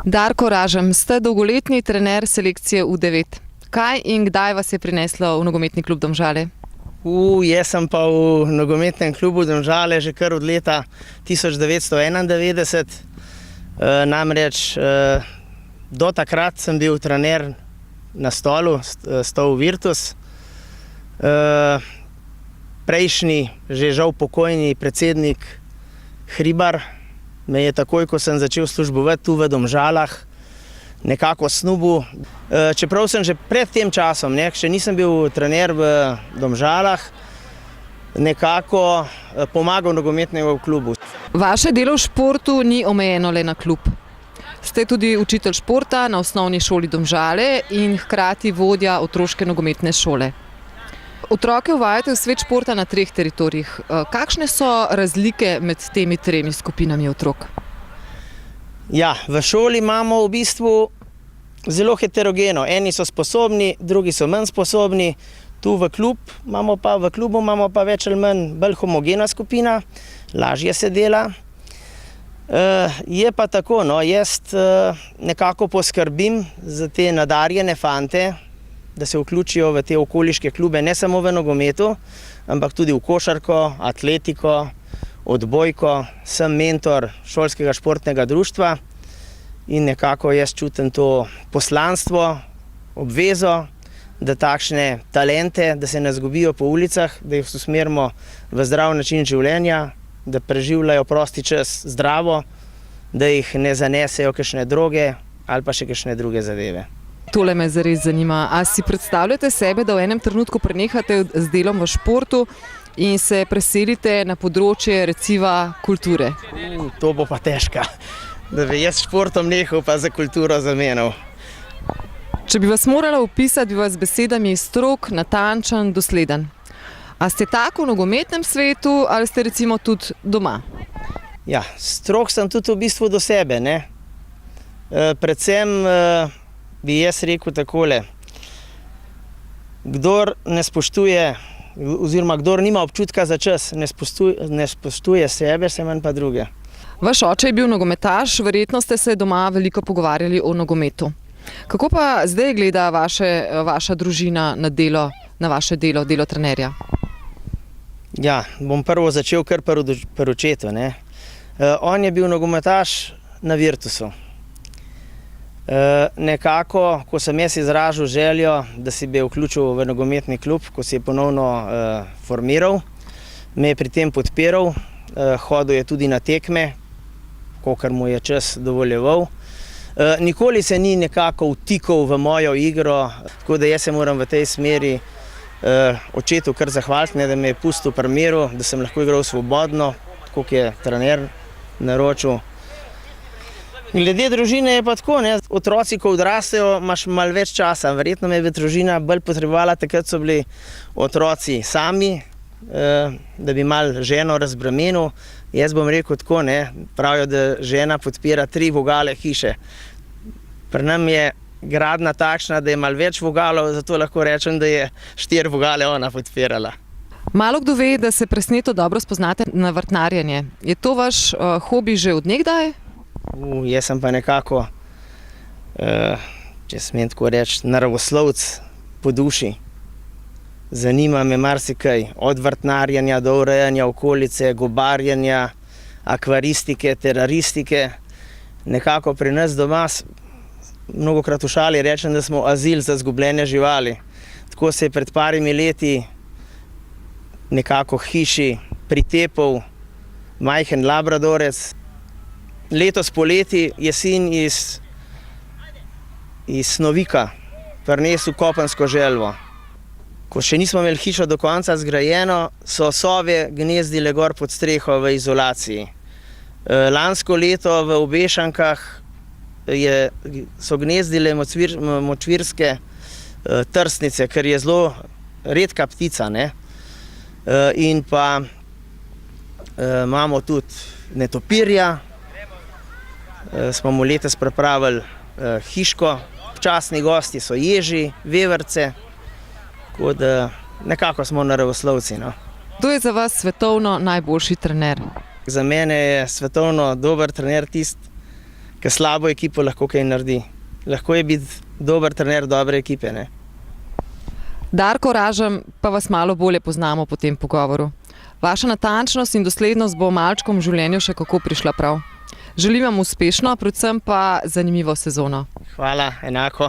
Darko Ražem, ste dolgoletni trener selekcije U9. Kaj in kdaj vas je prineslo v nogometni klub Domžale? Jaz sem pa v nogometnem klubu Domžale že kar od leta 1991. Namreč do takrat sem bil trener na stolu, stol Virtus. Prejšnji, že žal pokojni predsednik Hribar me je takoj, ko sem začel službovati tu v Domžalah, nekako snubil. Čeprav sem že pred tem časom, še nisem bil trener v Domžalah, nekako pomagal nogometnemu klubu. Vaše delo v športu ni omejeno le na klub. Ste tudi učitelj športa na osnovni šoli Domžale in hkrati vodja otroške nogometne šole. Otroke uvajate v svet športa na 3 teritorijih. Kakšne so razlike med temi 3 skupinami otrok? Ja, v šoli imamo v bistvu zelo heterogeno. Eni so sposobni, drugi so manj sposobni. Tu v klubu imamo pa več ali manj bolj homogena skupina, lažje se dela. Je pa tako, jaz nekako poskrbim za te nadarjene fante, da se vključijo v te okoliške klube, ne samo v nogometu, ampak tudi v košarko, atletiko, odbojko. Sem mentor šolskega športnega društva in nekako jaz čutim to poslanstvo, obvezo, da takšne talente, da se ne izgubijo po ulicah, da jih usmerimo v zdrav način življenja, da preživljajo prosti čas zdravo, da jih ne zanesejo kakšne droge ali pa še kakšne druge zadeve. Tole me zares zanima. A si predstavljate sebe, da v enem trenutku prenehate z delom v športu in se preselite na področje recimo kulture? To bo pa težko, da bi jaz športom nehal pa za kulturo zamenjal. Če bi vas morala opisati, bi vas besedami strog, natančen, dosleden. A ste tako v nogometnem svetu ali ste recimo tudi doma? Ja, strog sem tudi v bistvu do sebe, ne. Predvsem bi jaz rekel takole, kdor ne spoštuje, oziroma kdor nima občutka za čas, ne spoštuje sebe, se manj pa druge. Vaš oče je bil nogometaš, verjetno ste se doma veliko pogovarjali o nogometu. Kako pa zdaj gleda vaša družina na vaše delo trenerja? Ja, bom prvo začel kar pri očetu, ne. On je bil nogometaš na Virtusu. Nekako, ko sem jaz izražal željo, da si bi vključil v nogometni klub, ko si je ponovno formiral, me je pri tem podpiral, hodil je tudi na tekme, kolikor mu je čas dovoljeval. Nikoli se ni nekako vtikal v mojo igro, tako da jaz se moram v tej smeri očetu kar zahvaliti, da me je pustil pri miru, da sem lahko igral svobodno, tako kot je trener naročil. Glede družine je pa tako, ne, otroci, ko odrastejo, imaš malo več časa. Verjetno me je družina bolj potrebovala, takrat so bili otroci sami, da bi malo ženo razbremenil. Jaz bom rekel tako, ne, pravijo, da žena podpira 3 vogale hiše. Pri nam je gradnja takšna, da je malo več vogalov, zato lahko rečem, da je 4 vogale ona podpirala. Malo kdo ve, da se presneto dobro spoznate na vrtnarjenje. Je to vaš hobi že od nekdaj? Jaz sem pa nekako, če smem tako reči, naravoslovec po duši. Zanima me marsikaj, od vrtnarjenja do urejanja okolice, gobarjenja, akvaristike, teraristike. Nekako pri nas doma, mnogokrat v šali rečem, da smo azil za izgubljene živali. Tako se je pred parimi leti nekako hiši pritepal majhen labradorec. Letos poleti je sin iz Snovika prinesel kopensko želvo. Ko še nismo imeli hišo do konca zgrajeno, so sove gnezdile gor pod streho v izolaciji. Lansko leto v Obešankah so gnezdile močvirske trsnice, ker je zelo redka ptica, ne. In pa imamo tudi netopirja. Smo mu letos pripravili hiško. Včasni gosti so ježi, veverce, tako da nekako smo naravoslovci. Kdo je za vas svetovno najboljši trener? Za mene je svetovno dober trener tisti, ker slabo ekipo lahko kaj naredi. Lahko je biti dober trener dobre ekipe, ne. Darko Ražem, pa vas malo bolje poznamo po tem pogovoru. Vaša natančnost in doslednost bo malčkom v življenju še kako prišla prav. Želim vam uspešno, predvsem pa zanimivo sezono. Hvala, enako.